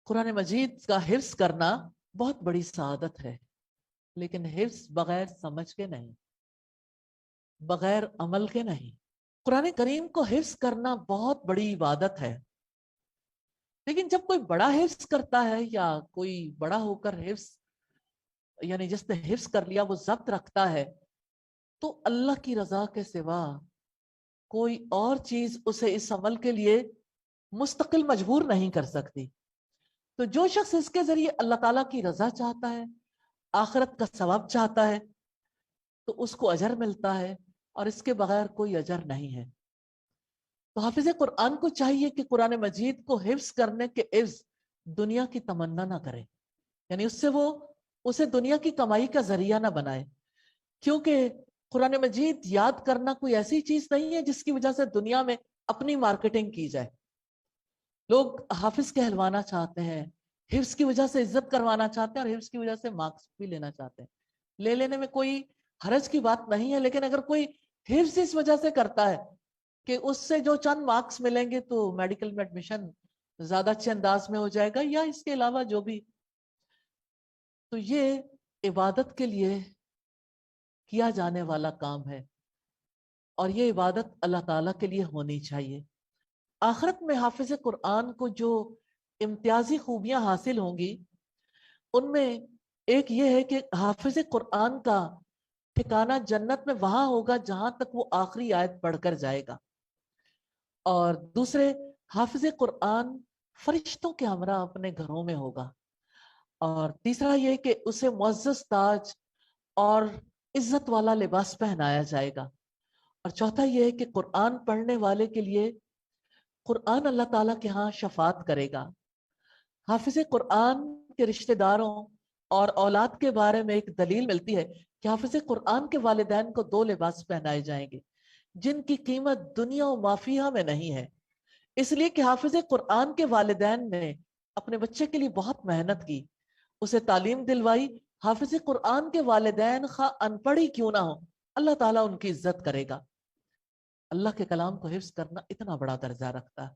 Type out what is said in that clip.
قرآن مجید کا حفظ کرنا بہت بڑی سعادت ہے، لیکن حفظ بغیر سمجھ کے نہیں، بغیر عمل کے نہیں۔ قرآن کریم کو حفظ کرنا بہت بڑی عبادت ہے، لیکن جب کوئی بڑا حفظ کرتا ہے یا کوئی بڑا ہو کر حفظ، یعنی جس نے حفظ کر لیا وہ ضبط رکھتا ہے، تو اللہ کی رضا کے سوا کوئی اور چیز اسے اس عمل کے لیے مستقل مجبور نہیں کر سکتی۔ تو جو شخص اس کے ذریعے اللہ تعالیٰ کی رضا چاہتا ہے، آخرت کا ثواب چاہتا ہے، تو اس کو اجر ملتا ہے، اور اس کے بغیر کوئی اجر نہیں ہے۔ تو حافظ قرآن کو چاہیے کہ قرآن مجید کو حفظ کرنے کے عوض دنیا کی تمنا نہ کرے، یعنی اس سے وہ اسے دنیا کی کمائی کا ذریعہ نہ بنائے، کیونکہ قرآن مجید یاد کرنا کوئی ایسی چیز نہیں ہے جس کی وجہ سے دنیا میں اپنی مارکیٹنگ کی جائے۔ لوگ حافظ کہلوانا چاہتے ہیں، حفظ کی وجہ سے عزت کروانا چاہتے ہیں، اور حفظ کی وجہ سے مارکس بھی لینا چاہتے ہیں۔ لے لینے میں کوئی حرج کی بات نہیں ہے، لیکن اگر کوئی حفظ اس وجہ سے کرتا ہے کہ اس سے جو چند مارکس ملیں گے تو میڈیکل میں ایڈمیشن زیادہ اچھے انداز میں ہو جائے گا، یا اس کے علاوہ جو بھی، تو یہ عبادت کے لیے کیا جانے والا کام ہے، اور یہ عبادت اللہ تعالیٰ کے لیے ہونی چاہیے۔ آخرت میں حافظ قرآن کو جو امتیازی خوبیاں حاصل ہوں گی، ان میں ایک یہ ہے کہ حافظ قرآن کا ٹھکانہ جنت میں وہاں ہوگا جہاں تک وہ آخری آیت پڑھ کر جائے گا، اور دوسرے، حافظ قرآن فرشتوں کے ہمراہ اپنے گھروں میں ہوگا، اور تیسرا یہ کہ اسے معزز تاج اور عزت والا لباس پہنایا جائے گا، اور چوتھا یہ ہے کہ قرآن پڑھنے والے کے لیے قرآن اللہ تعالیٰ کے ہاں شفاعت کرے گا۔ حافظ قرآن کے رشتہ داروں اور اولاد کے بارے میں ایک دلیل ملتی ہے کہ حافظ قرآن کے والدین کو 2 لباس پہنائے جائیں گے جن کی قیمت دنیا و مافیہ میں نہیں ہے، اس لیے کہ حافظ قرآن کے والدین نے اپنے بچے کے لیے بہت محنت کی، اسے تعلیم دلوائی۔ حافظ قرآن کے والدین خواہ ان پڑھ ہی کیوں نہ ہو، اللہ تعالیٰ ان کی عزت کرے گا۔ اللہ کے کلام کو حفظ کرنا اتنا بڑا درجہ رکھتا ہے۔